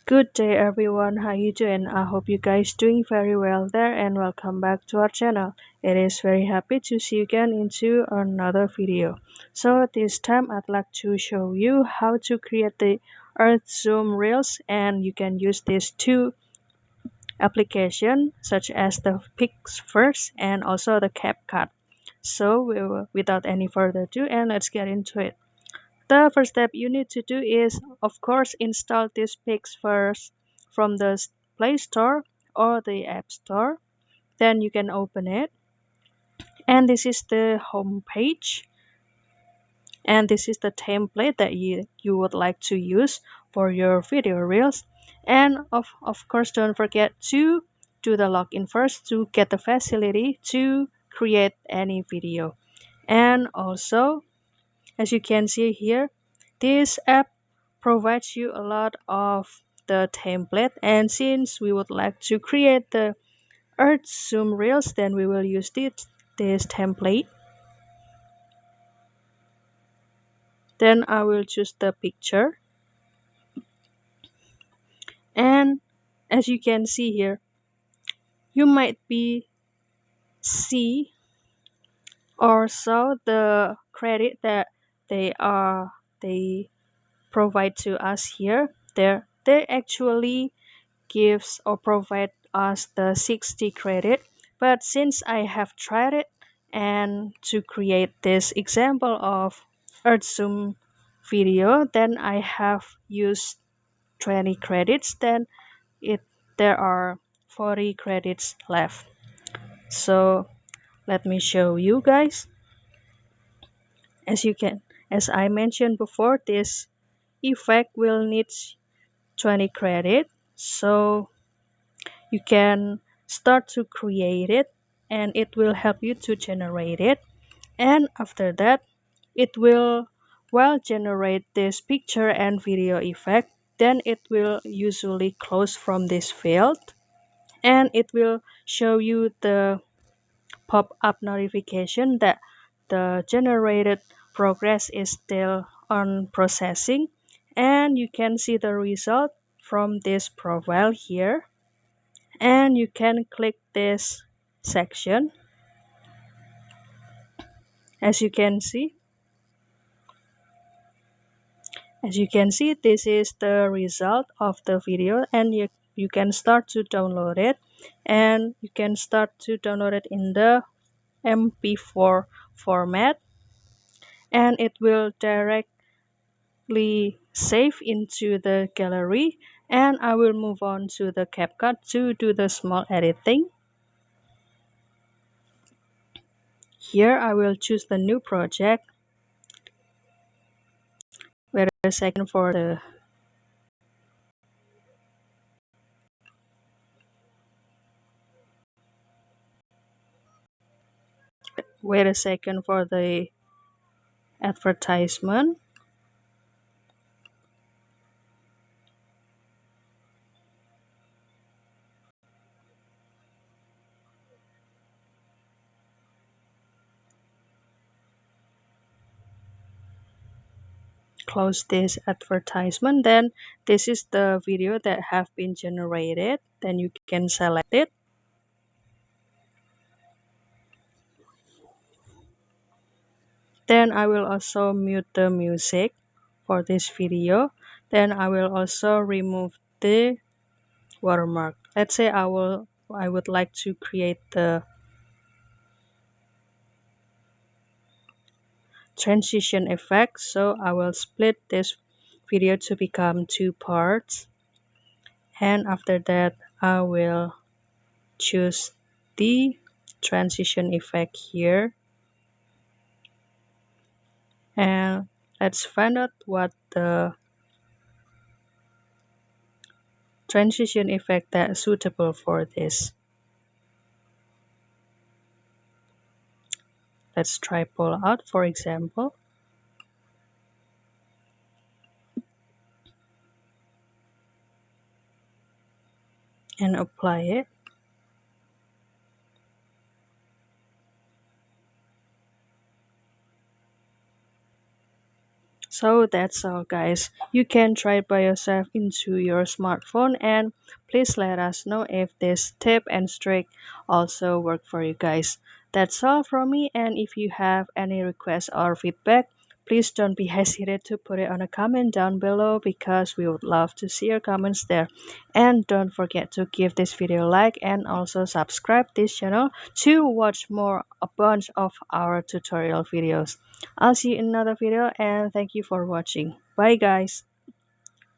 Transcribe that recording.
Good day everyone, how you doing? I hope you guys doing very well there and welcome back to our channel. It is very happy to see you again into another video. So this time I'd like to show you how to create the Earth Zoom Reels, and you can use these two applications such as the Pixverse and also the CapCut. So without any further ado, and let's get into it. The first step you need to do is, of course, install this Pix first from the Play Store or the App Store. Then you can open it. And this is the home page. And this is the template that you would like to use for your video reels. And of course, don't forget to do the login first to get the facility to create any video. And also, as you can see here, this app provides you a lot of the template, and since we would like to create the Earth Zoom Reels, then we will use this template. Then I will choose the picture, and as you can see here, you might be see or saw the credit that they provide to us here. They actually gives or provide us the 60 credit, but since I have tried it and to create this example of earth zoom video, then I have used 20 credits, then it there are 40 credits left. So let me show you guys. As I mentioned before, this effect will need 20 credit, so you can start to create it and it will help you to generate it. And after that, it will generate this picture and video effect. Then it will usually close from this field, and it will show you the pop-up notification that the generated progress is still on processing, and you can see the result from this profile here. And you can click this section. As you can see, this is the result of the video, and you can start to download it, and you can start to download it in the mp4 format, and it will directly save into the gallery. And I will move on to the CapCut to do the small editing. Here I will choose the new project. Wait a second for the advertisement. Close this advertisement. Then this is the video that have been generated. Then you can select it. Then I will also mute the music for this video. Then I will also remove the watermark. Let's say I would like to create the transition effect, so I will split this video to become two parts, and after that I will choose the transition effect here, and let's find out what the transition effect that is suitable for this. Let's try pull out, for example. And apply it. So that's all, guys. You can try it by yourself into your smartphone, and please let us know if this tip and trick also work for you guys. That's all from me, and if you have any requests or feedback, please don't be hesitant to put it on a comment down below because we would love to see your comments there. And don't forget to give this video a like and also subscribe this channel to watch more a bunch of our tutorial videos. I'll see you in another video and thank you for watching. Bye guys.